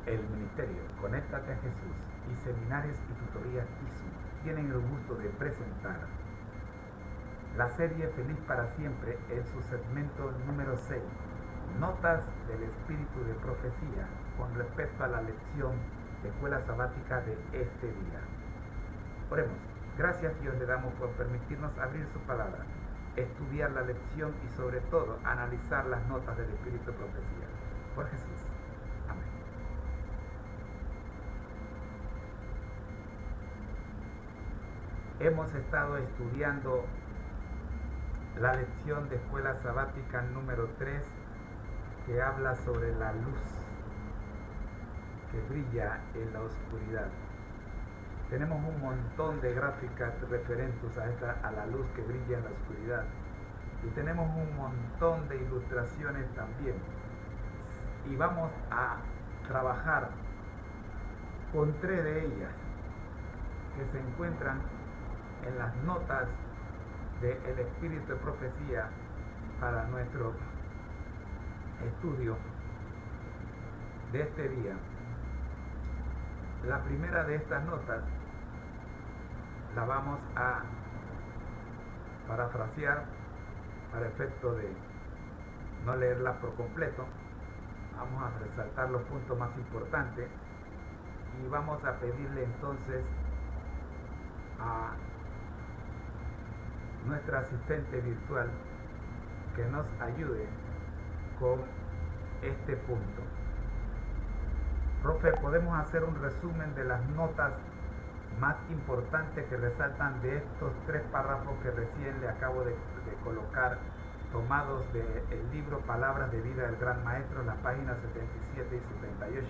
El Ministerio Conéctate a Jesús y Seminarios y Tutorías ISU tienen el gusto de presentar la serie Feliz para Siempre en su segmento número 6, Notas del Espíritu de Profecía con respecto a la lección de Escuela Sabática de este día. Oremos. Gracias Dios le damos por permitirnos abrir su palabra, estudiar la lección y sobre todo analizar las notas del Espíritu de Profecía. Por Jesús. Amén. Hemos estado estudiando la lección de Escuela Sabática número 3 que habla sobre la luz que brilla en la oscuridad. Tenemos un montón de gráficas referentes a la luz que brilla en la oscuridad y tenemos un montón de ilustraciones también, y vamos a trabajar con 3 de ellas que se encuentran en las notas del Espíritu de Profecía para nuestro estudio de este día. La primera de estas notas la vamos a parafrasear para efecto de no leerla por completo. Vamos a resaltar los puntos más importantes y vamos a pedirle entonces a nuestra asistente virtual que nos ayude con este punto. Profe, ¿podemos hacer un resumen de las notas más importantes que resaltan de estos 3 párrafos que recién le acabo de colocar, tomados del libro Palabras de Vida del Gran Maestro, las páginas 77 y 78?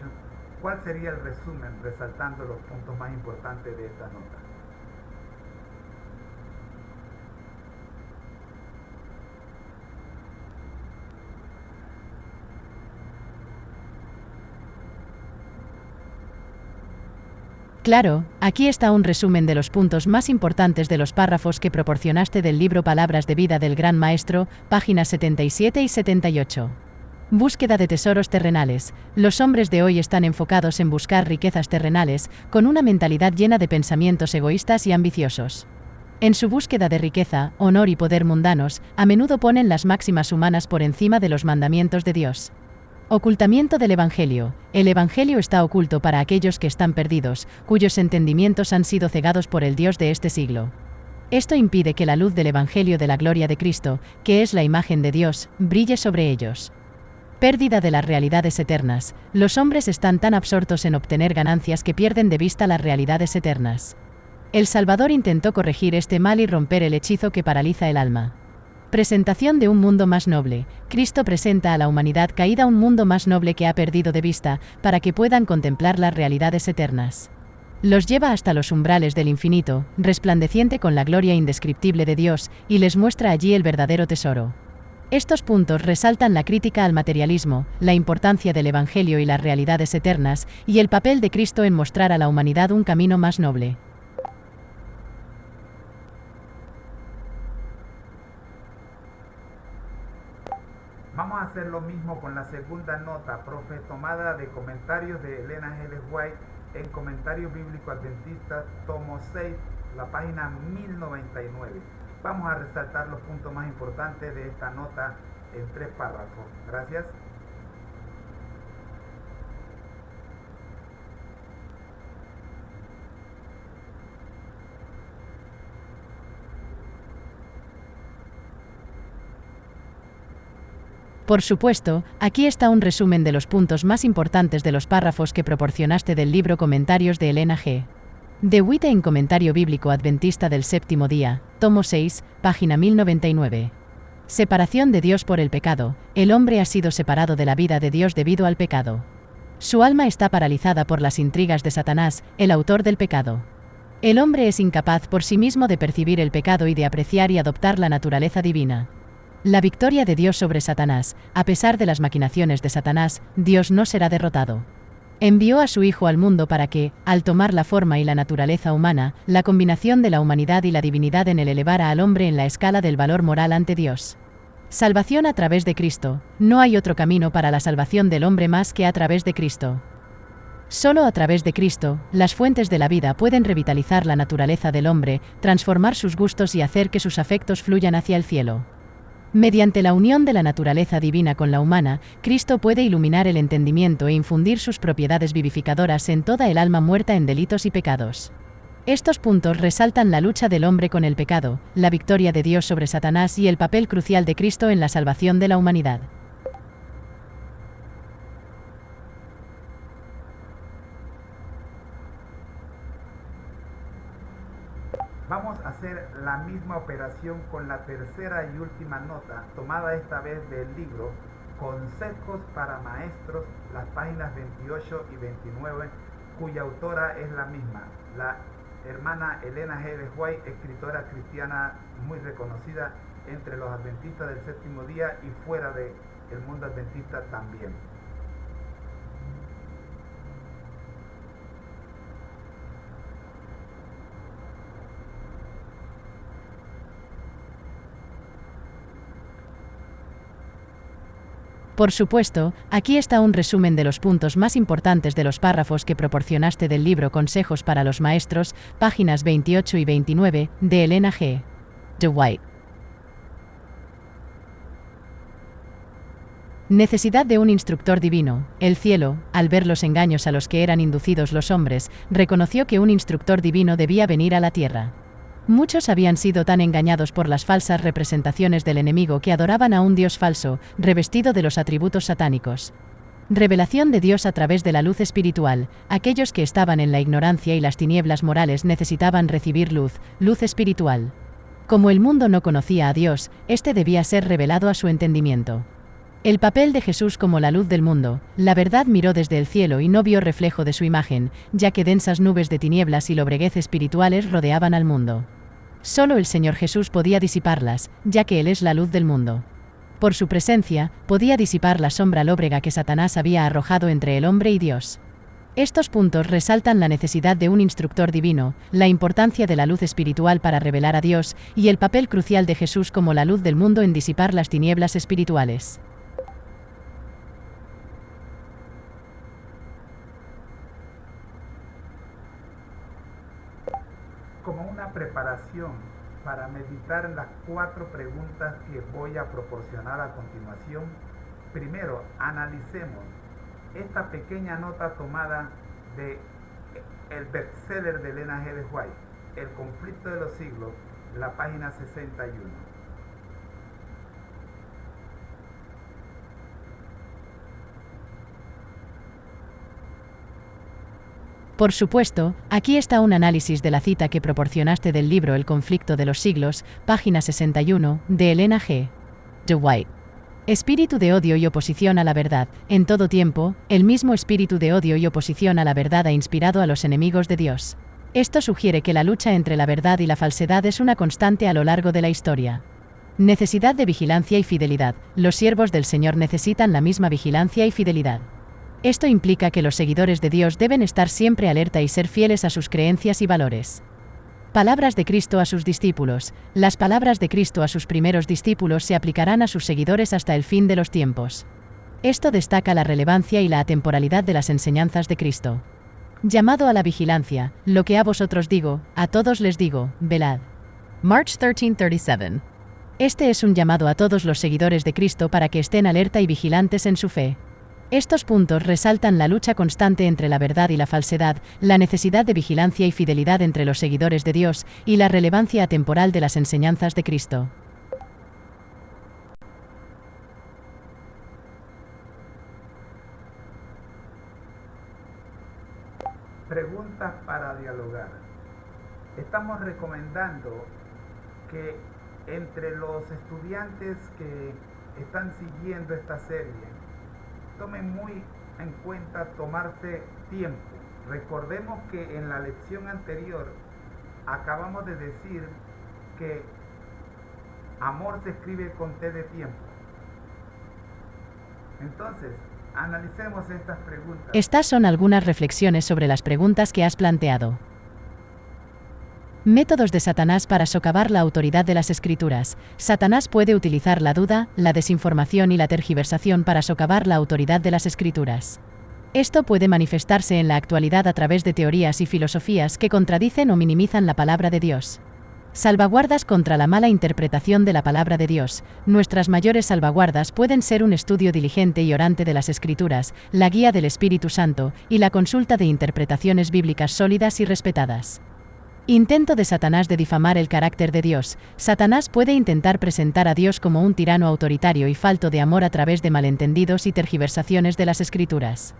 ¿Cuál sería el resumen resaltando los puntos más importantes de estas notas? Claro, aquí está un resumen de los puntos más importantes de los párrafos que proporcionaste del libro Palabras de Vida del Gran Maestro, páginas 77 y 78. Búsqueda de tesoros terrenales. Los hombres de hoy están enfocados en buscar riquezas terrenales, con una mentalidad llena de pensamientos egoístas y ambiciosos. En su búsqueda de riqueza, honor y poder mundanos, a menudo ponen las máximas humanas por encima de los mandamientos de Dios. Ocultamiento del Evangelio. El Evangelio está oculto para aquellos que están perdidos, cuyos entendimientos han sido cegados por el Dios de este siglo. Esto impide que la luz del Evangelio de la gloria de Cristo, que es la imagen de Dios, brille sobre ellos. Pérdida de las realidades eternas. Los hombres están tan absortos en obtener ganancias que pierden de vista las realidades eternas. El Salvador intentó corregir este mal y romper el hechizo que paraliza el alma. Presentación de un mundo más noble. Cristo presenta a la humanidad caída un mundo más noble que ha perdido de vista, para que puedan contemplar las realidades eternas. Los lleva hasta los umbrales del infinito, resplandeciente con la gloria indescriptible de Dios, y les muestra allí el verdadero tesoro. Estos puntos resaltan la crítica al materialismo, la importancia del Evangelio y las realidades eternas, y el papel de Cristo en mostrar a la humanidad un camino más noble. Vamos a hacer lo mismo con la segunda nota, profe, tomada de comentarios de Elena G. White en Comentario Bíblico Adventista, tomo 6, la página 1099. Vamos a resaltar los puntos más importantes de esta nota en 3 párrafos. Gracias. Por supuesto, aquí está un resumen de los puntos más importantes de los párrafos que proporcionaste del libro Comentarios de Elena G. de White en Comentario Bíblico Adventista del Séptimo Día, tomo 6, página 1099. Separación de Dios por el pecado. El hombre ha sido separado de la vida de Dios debido al pecado. Su alma está paralizada por las intrigas de Satanás, el autor del pecado. El hombre es incapaz por sí mismo de percibir el pecado y de apreciar y adoptar la naturaleza divina. La victoria de Dios sobre Satanás. A pesar de las maquinaciones de Satanás, Dios no será derrotado. Envió a su Hijo al mundo para que, al tomar la forma y la naturaleza humana, la combinación de la humanidad y la divinidad en él elevara al hombre en la escala del valor moral ante Dios. Salvación a través de Cristo. No hay otro camino para la salvación del hombre más que a través de Cristo. Solo a través de Cristo, las fuentes de la vida pueden revitalizar la naturaleza del hombre, transformar sus gustos y hacer que sus afectos fluyan hacia el cielo. Mediante la unión de la naturaleza divina con la humana, Cristo puede iluminar el entendimiento e infundir sus propiedades vivificadoras en toda el alma muerta en delitos y pecados. Estos puntos resaltan la lucha del hombre con el pecado, la victoria de Dios sobre Satanás y el papel crucial de Cristo en la salvación de la humanidad. Vamos a hacer la misma operación con la tercera y última nota, tomada esta vez del libro Consejos para Maestros, las páginas 28 y 29, cuya autora es la misma, la hermana Elena G. de White, escritora cristiana muy reconocida entre los adventistas del séptimo día y fuera del mundo adventista también. Por supuesto, aquí está un resumen de los puntos más importantes de los párrafos que proporcionaste del libro Consejos para los Maestros, páginas 28 y 29, de Elena G. de White. Necesidad de un instructor divino. El cielo, al ver los engaños a los que eran inducidos los hombres, reconoció que un instructor divino debía venir a la tierra. Muchos habían sido tan engañados por las falsas representaciones del enemigo que adoraban a un Dios falso, revestido de los atributos satánicos. Revelación de Dios a través de la luz espiritual. Aquellos que estaban en la ignorancia y las tinieblas morales necesitaban recibir luz, luz espiritual. Como el mundo no conocía a Dios, este debía ser revelado a su entendimiento. El papel de Jesús como la luz del mundo. La verdad miró desde el cielo y no vio reflejo de su imagen, ya que densas nubes de tinieblas y lobreguez espirituales rodeaban al mundo. Solo el Señor Jesús podía disiparlas, ya que Él es la luz del mundo. Por su presencia, podía disipar la sombra lóbrega que Satanás había arrojado entre el hombre y Dios. Estos puntos resaltan la necesidad de un instructor divino, la importancia de la luz espiritual para revelar a Dios, y el papel crucial de Jesús como la luz del mundo en disipar las tinieblas espirituales. Como una preparación para meditar en las 4 preguntas que voy a proporcionar a continuación, primero analicemos esta pequeña nota tomada de el bestseller de Elena G. de White, El conflicto de los siglos, la página 61. Por supuesto, aquí está un análisis de la cita que proporcionaste del libro El conflicto de los siglos, página 61, de Elena G. de White. Espíritu de odio y oposición a la verdad. En todo tiempo, el mismo espíritu de odio y oposición a la verdad ha inspirado a los enemigos de Dios. Esto sugiere que la lucha entre la verdad y la falsedad es una constante a lo largo de la historia. Necesidad de vigilancia y fidelidad. Los siervos del Señor necesitan la misma vigilancia y fidelidad. Esto implica que los seguidores de Dios deben estar siempre alerta y ser fieles a sus creencias y valores. Palabras de Cristo a sus discípulos. Las palabras de Cristo a sus primeros discípulos se aplicarán a sus seguidores hasta el fin de los tiempos. Esto destaca la relevancia y la atemporalidad de las enseñanzas de Cristo. Llamado a la vigilancia. Lo que a vosotros digo, a todos les digo, velad. March 1337. Este es un llamado a todos los seguidores de Cristo para que estén alerta y vigilantes en su fe. Estos puntos resaltan la lucha constante entre la verdad y la falsedad, la necesidad de vigilancia y fidelidad entre los seguidores de Dios, y la relevancia atemporal de las enseñanzas de Cristo. Preguntas para dialogar. Estamos recomendando que entre los estudiantes que están siguiendo esta serie, tomen muy en cuenta tomarse tiempo. Recordemos que en la lección anterior acabamos de decir que amor se escribe con T de tiempo. Entonces, analicemos estas preguntas. Estas son algunas reflexiones sobre las preguntas que has planteado. Métodos de Satanás para socavar la autoridad de las Escrituras. Satanás puede utilizar la duda, la desinformación y la tergiversación para socavar la autoridad de las Escrituras. Esto puede manifestarse en la actualidad a través de teorías y filosofías que contradicen o minimizan la palabra de Dios. Salvaguardas contra la mala interpretación de la palabra de Dios. Nuestras mayores salvaguardas pueden ser un estudio diligente y orante de las Escrituras, la guía del Espíritu Santo, y la consulta de interpretaciones bíblicas sólidas y respetadas. Intento de Satanás de difamar el carácter de Dios. Satanás puede intentar presentar a Dios como un tirano autoritario y falto de amor a través de malentendidos y tergiversaciones de las Escrituras.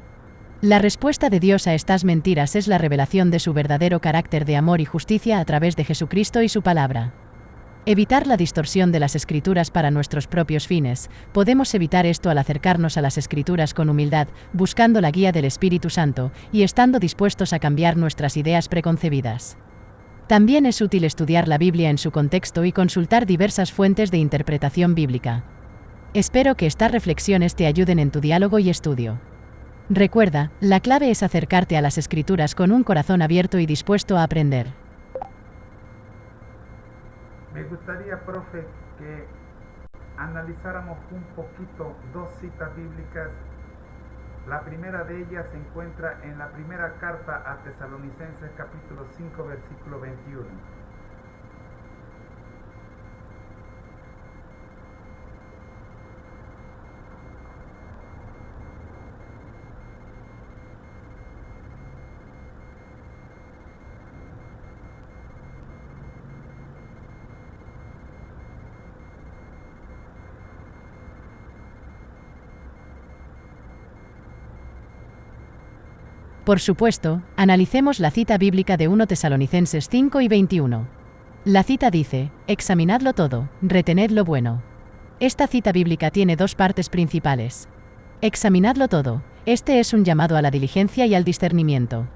La respuesta de Dios a estas mentiras es la revelación de su verdadero carácter de amor y justicia a través de Jesucristo y su palabra. Evitar la distorsión de las Escrituras para nuestros propios fines. Podemos evitar esto al acercarnos a las Escrituras con humildad, buscando la guía del Espíritu Santo, y estando dispuestos a cambiar nuestras ideas preconcebidas. También es útil estudiar la Biblia en su contexto y consultar diversas fuentes de interpretación bíblica. Espero que estas reflexiones te ayuden en tu diálogo y estudio. Recuerda, la clave es acercarte a las Escrituras con un corazón abierto y dispuesto a aprender. Me gustaría, profe, que analizáramos un poquito dos citas bíblicas. La primera de ellas se encuentra en la primera carta a Tesalonicenses capítulo 5 versículo 21. Por supuesto, analicemos la cita bíblica de 1 Tesalonicenses 5 y 21. La cita dice: examinadlo todo, retened lo bueno. Esta cita bíblica tiene dos partes principales. Examinadlo todo. Este es un llamado a la diligencia y al discernimiento.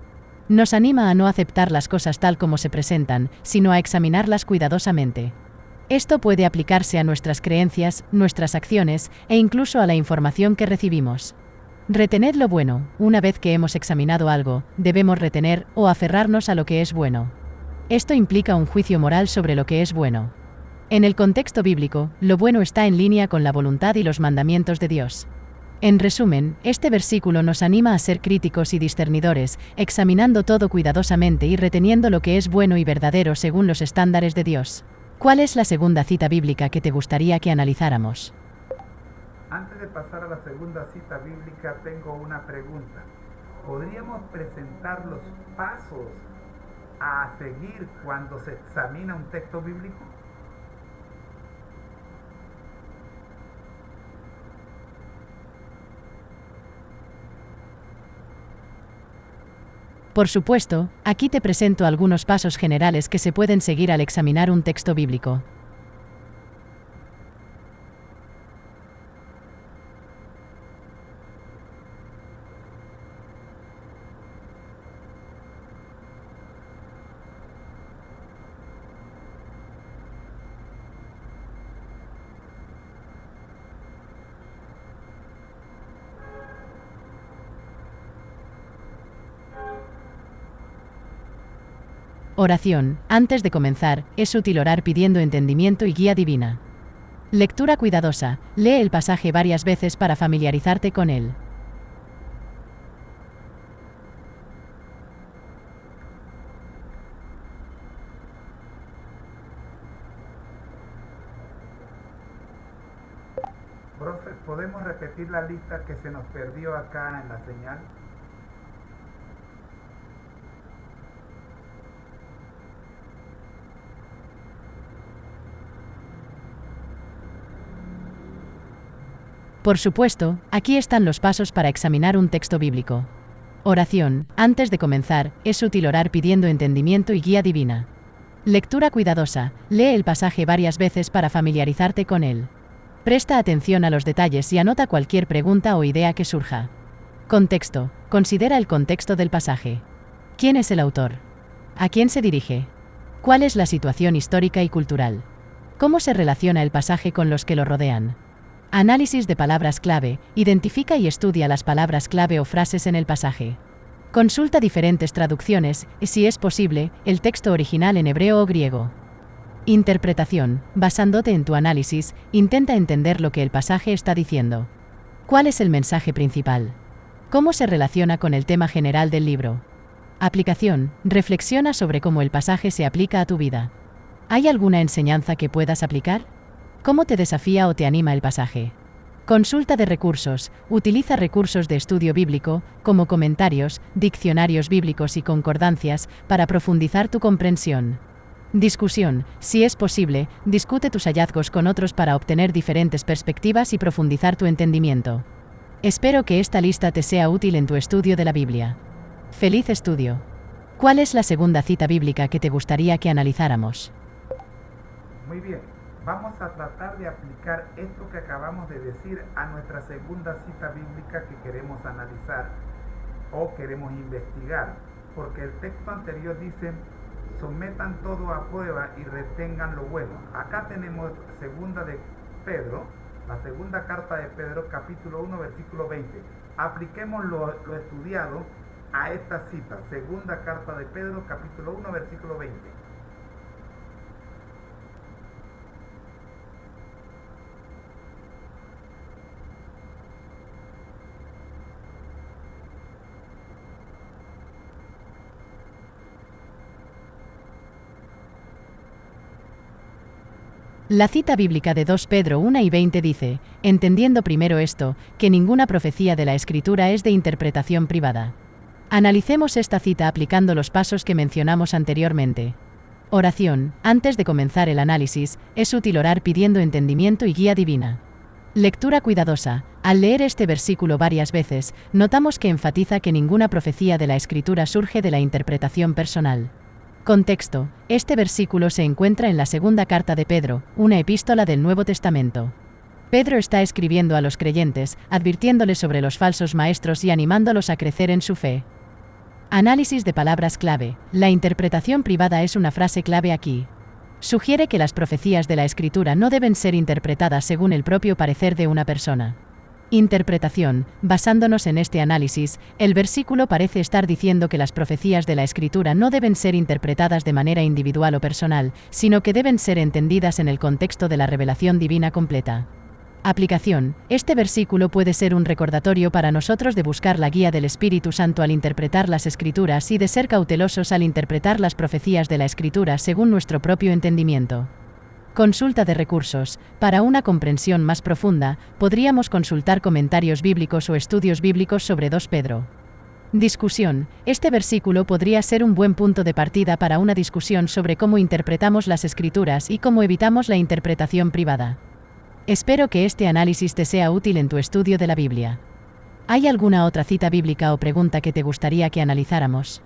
Nos anima a no aceptar las cosas tal como se presentan, sino a examinarlas cuidadosamente. Esto puede aplicarse a nuestras creencias, nuestras acciones, e incluso a la información que recibimos. Retened lo bueno. Una vez que hemos examinado algo, debemos retener o aferrarnos a lo que es bueno. Esto implica un juicio moral sobre lo que es bueno. En el contexto bíblico, lo bueno está en línea con la voluntad y los mandamientos de Dios. En resumen, este versículo nos anima a ser críticos y discernidores, examinando todo cuidadosamente y reteniendo lo que es bueno y verdadero según los estándares de Dios. ¿Cuál es la segunda cita bíblica que te gustaría que analizáramos? Antes de pasar a la segunda cita bíblica, tengo una pregunta. ¿Podríamos presentar los pasos a seguir cuando se examina un texto bíblico? Por supuesto, aquí te presento algunos pasos generales que se pueden seguir al examinar un texto bíblico. Oración. Antes de comenzar, es útil orar pidiendo entendimiento y guía divina. Lectura cuidadosa. Lee el pasaje varias veces para familiarizarte con él. Profe, ¿podemos repetir la lista que se nos perdió acá en la señal? Por supuesto, aquí están los pasos para examinar un texto bíblico. Oración. Antes de comenzar, es útil orar pidiendo entendimiento y guía divina. Lectura cuidadosa. Lee el pasaje varias veces para familiarizarte con él. Presta atención a los detalles y anota cualquier pregunta o idea que surja. Contexto. Considera el contexto del pasaje. ¿Quién es el autor? ¿A quién se dirige? ¿Cuál es la situación histórica y cultural? ¿Cómo se relaciona el pasaje con los que lo rodean? Análisis de palabras clave. Identifica y estudia las palabras clave o frases en el pasaje. Consulta diferentes traducciones, y si es posible, el texto original en hebreo o griego. Interpretación. Basándote en tu análisis, intenta entender lo que el pasaje está diciendo. ¿Cuál es el mensaje principal? ¿Cómo se relaciona con el tema general del libro? Aplicación. Reflexiona sobre cómo el pasaje se aplica a tu vida. ¿Hay alguna enseñanza que puedas aplicar? ¿Cómo te desafía o te anima el pasaje? Consulta de recursos. Utiliza recursos de estudio bíblico, como comentarios, diccionarios bíblicos y concordancias, para profundizar tu comprensión. Discusión. Si es posible, discute tus hallazgos con otros para obtener diferentes perspectivas y profundizar tu entendimiento. Espero que esta lista te sea útil en tu estudio de la Biblia. ¡Feliz estudio! ¿Cuál es la segunda cita bíblica que te gustaría que analizáramos? Muy bien, vamos a tratar de aplicar esto que acabamos de decir a nuestra segunda cita bíblica que queremos analizar o queremos investigar, porque el texto anterior dice: sometan todo a prueba y retengan lo bueno. Acá tenemos segunda de Pedro, la segunda carta de Pedro, capítulo 1, versículo 20. Apliquemos lo estudiado a esta cita, segunda carta de Pedro, capítulo 1, versículo 20. La cita bíblica de 2 Pedro 1 y 20 dice: entendiendo primero esto, que ninguna profecía de la Escritura es de interpretación privada. Analicemos esta cita aplicando los pasos que mencionamos anteriormente. Oración. Antes de comenzar el análisis, es útil orar pidiendo entendimiento y guía divina. Lectura cuidadosa. Al leer este versículo varias veces, notamos que enfatiza que ninguna profecía de la Escritura surge de la interpretación personal. Contexto. Este versículo se encuentra en la segunda carta de Pedro, una epístola del Nuevo Testamento. Pedro está escribiendo a los creyentes, advirtiéndoles sobre los falsos maestros y animándolos a crecer en su fe. Análisis de palabras clave. La interpretación privada es una frase clave aquí. Sugiere que las profecías de la Escritura no deben ser interpretadas según el propio parecer de una persona. Interpretación. Basándonos en este análisis, el versículo parece estar diciendo que las profecías de la Escritura no deben ser interpretadas de manera individual o personal, sino que deben ser entendidas en el contexto de la revelación divina completa. Aplicación. Este versículo puede ser un recordatorio para nosotros de buscar la guía del Espíritu Santo al interpretar las Escrituras y de ser cautelosos al interpretar las profecías de la Escritura según nuestro propio entendimiento. Consulta de recursos. Para una comprensión más profunda, podríamos consultar comentarios bíblicos o estudios bíblicos sobre 2 Pedro. Discusión. Este versículo podría ser un buen punto de partida para una discusión sobre cómo interpretamos las Escrituras y cómo evitamos la interpretación privada. Espero que este análisis te sea útil en tu estudio de la Biblia. ¿Hay alguna otra cita bíblica o pregunta que te gustaría que analizáramos?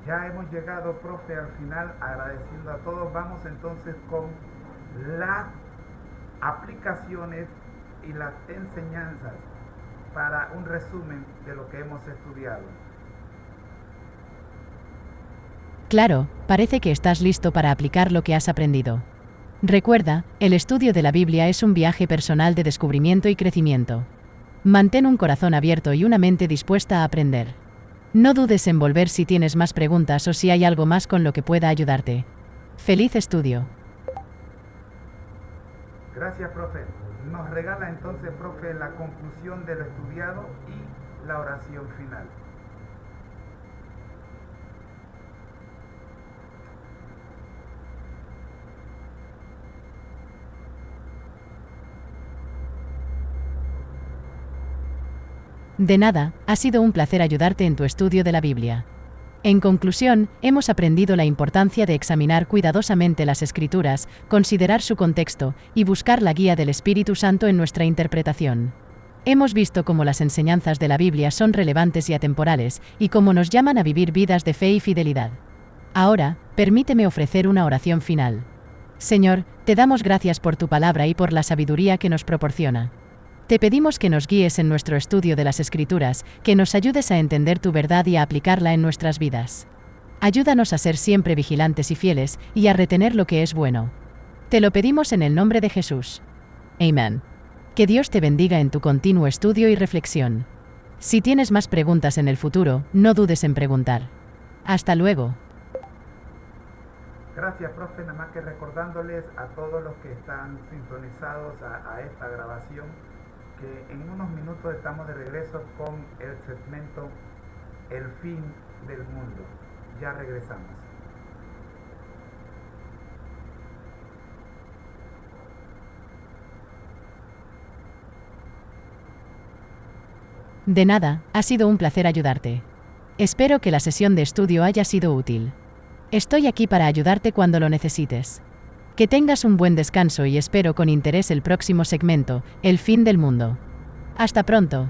Ya hemos llegado, profe, al final, agradeciendo a todos. Vamos entonces con las aplicaciones y las enseñanzas para un resumen de lo que hemos estudiado. Claro, parece que estás listo para aplicar lo que has aprendido. Recuerda, el estudio de la Biblia es un viaje personal de descubrimiento y crecimiento. Mantén un corazón abierto y una mente dispuesta a aprender. No dudes en volver si tienes más preguntas o si hay algo más con lo que pueda ayudarte. ¡Feliz estudio! Gracias, profe. Nos regala entonces, profe, la conclusión de lo estudiado y la oración final. De nada, ha sido un placer ayudarte en tu estudio de la Biblia. En conclusión, hemos aprendido la importancia de examinar cuidadosamente las Escrituras, considerar su contexto, y buscar la guía del Espíritu Santo en nuestra interpretación. Hemos visto cómo las enseñanzas de la Biblia son relevantes y atemporales, y cómo nos llaman a vivir vidas de fe y fidelidad. Ahora, permíteme ofrecer una oración final. Señor, te damos gracias por tu palabra y por la sabiduría que nos proporciona. Te pedimos que nos guíes en nuestro estudio de las Escrituras, que nos ayudes a entender tu verdad y a aplicarla en nuestras vidas. Ayúdanos a ser siempre vigilantes y fieles, y a retener lo que es bueno. Te lo pedimos en el nombre de Jesús. Amén. Que Dios te bendiga en tu continuo estudio y reflexión. Si tienes más preguntas en el futuro, no dudes en preguntar. Hasta luego. Gracias, profe. Nada más que recordándoles a todos los que están sintonizados a esta grabación que en unos minutos estamos de regreso con el segmento El fin del mundo. Ya regresamos. De nada, ha sido un placer ayudarte. Espero que la sesión de estudio haya sido útil. Estoy aquí para ayudarte cuando lo necesites. Que tengas un buen descanso y espero con interés el próximo segmento, El fin del mundo. Hasta pronto.